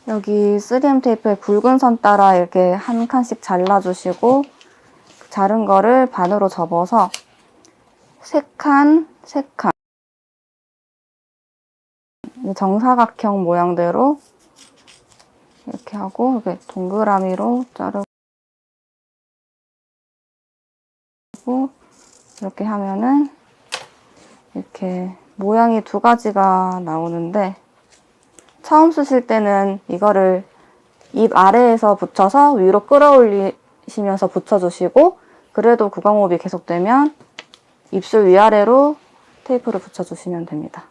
여기 3M 테이프에 굵은 선 따라 이렇게 한 칸씩 잘라주시고 자른 거를 반으로 접어서 3칸, 3칸 정사각형 모양대로 이렇게 하고 이렇게 동그라미로 자르고 이렇게 하면은 이렇게 모양이 2가지가 나오는데 처음 쓰실 때는 이거를 입 아래에서 붙여서 위로 끌어올리시면서 붙여주시고 그래도 구강호흡이 계속되면 입술 위아래로 테이프를 붙여주시면 됩니다.